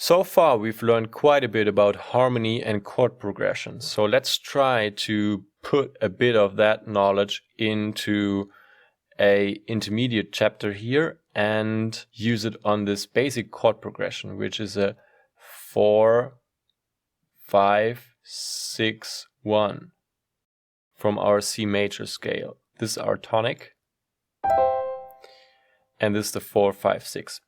So far we've learned quite a bit about harmony and chord progression. So let's try to put a bit of that knowledge into a intermediate chapter here and use it on this basic chord progression, which is a 4, 5, 6, 1 from our C major scale. This is our tonic and this is the 4, 5, 6.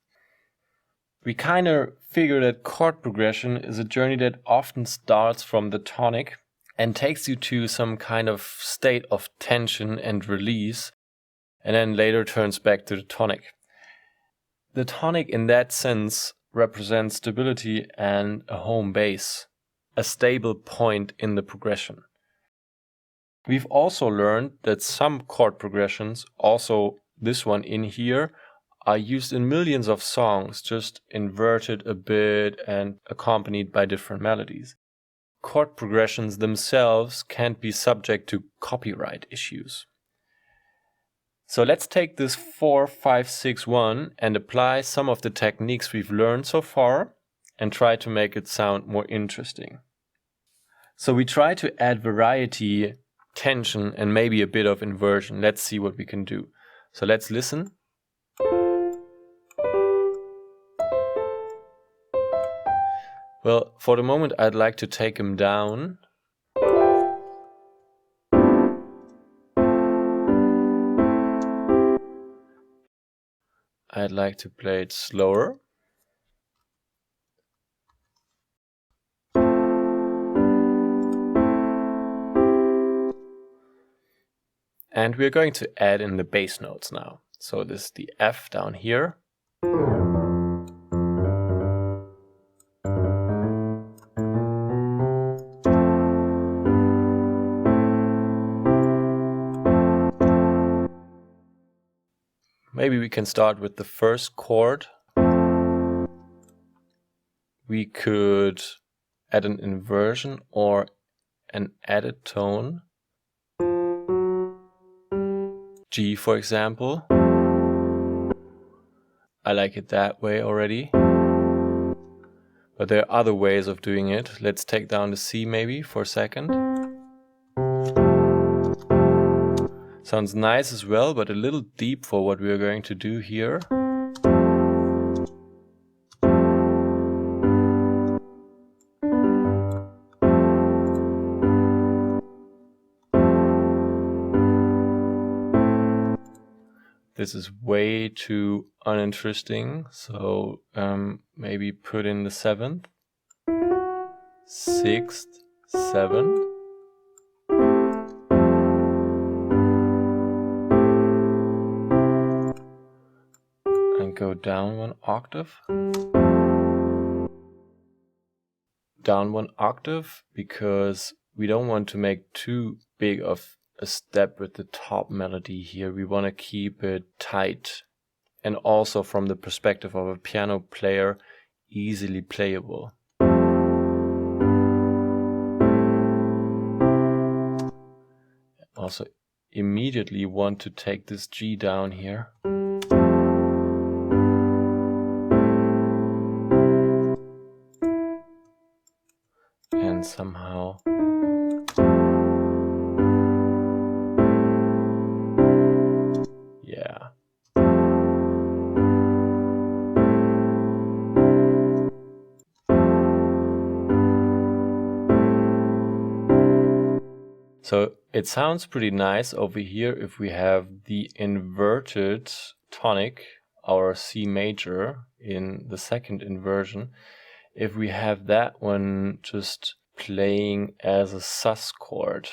We kind of figure that chord progression is a journey that often starts from the tonic and takes you to some kind of state of tension and release, and then later turns back to the tonic. The tonic in that sense represents stability and a home base, a stable point in the progression. We've also learned that some chord progressions, also this one in here, are used in millions of songs, just inverted a bit and accompanied by different melodies. Chord progressions themselves can't be subject to copyright issues. So let's take this 4, 5, 6, 1 and apply some of the techniques we've learned so far and try to make it sound more interesting. So we try to add variety, tension, and maybe a bit of inversion. Let's see what we can do. So let's listen. Well, for the moment I'd like to take him down. I'd like to play it slower. And we're going to add in the bass notes now. So this is the F down here. Maybe we can start with the first chord. We could add an inversion or an added tone. G, for example. I like it that way already. But there are other ways of doing it. Let's take down the C maybe for a second. Sounds nice as well, but a little deep for what we are going to do here. This is way too uninteresting, so maybe put in the 7th, 6th, 7th. And go down 1 octave. Down 1 octave because we don't want to make too big of a step with the top melody here. We want to keep it tight and also from the perspective of a piano player, easily playable. Also immediately want to take this G down here. And somehow so it sounds pretty nice over here if we have the inverted tonic, our C major in the second inversion. If we have that one just playing as a sus chord.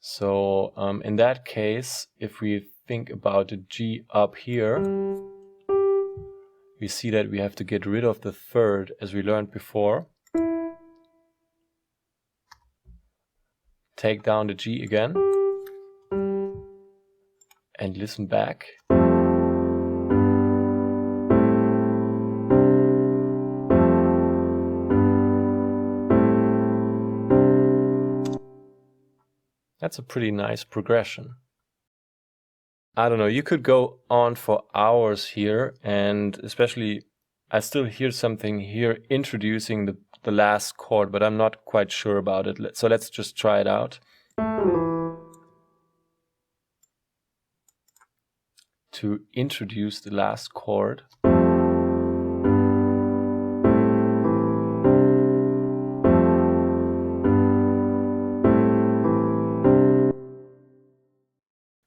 So in that case, if we think about the G up here, we see that we have to get rid of the third as we learned before. Take down the G again and listen back. That's a pretty nice progression. I don't know, you could go on for hours here, and especially I still hear something here introducing the last chord, but I'm not quite sure about it. So let's just try it out. To introduce the last chord.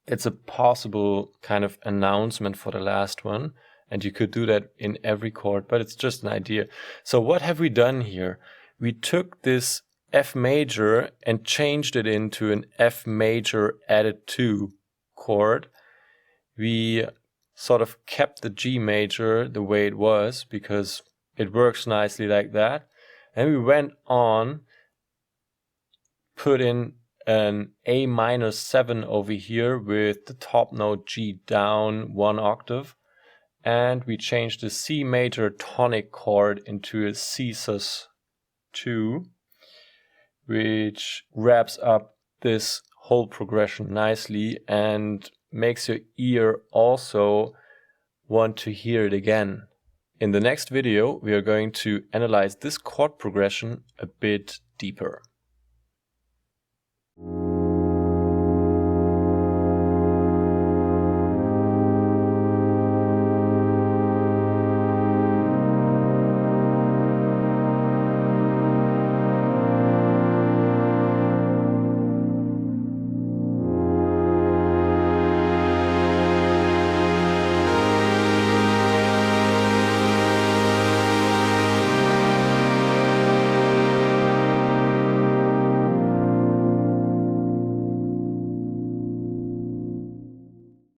It's a possible kind of announcement for the last one, and you could do that in every chord, but it's just an idea. So what have we done here? We took this F major and changed it into an F major added 2 chord. We sort of kept the G major the way it was because it works nicely like that. And we went on, put in an A minor 7 over here with the top note G down 1 octave, and we changed the C major tonic chord into a C sus 2, which wraps up this whole progression nicely and makes your ear also want to hear it again. In the next video, we are going to analyze this chord progression a bit deeper.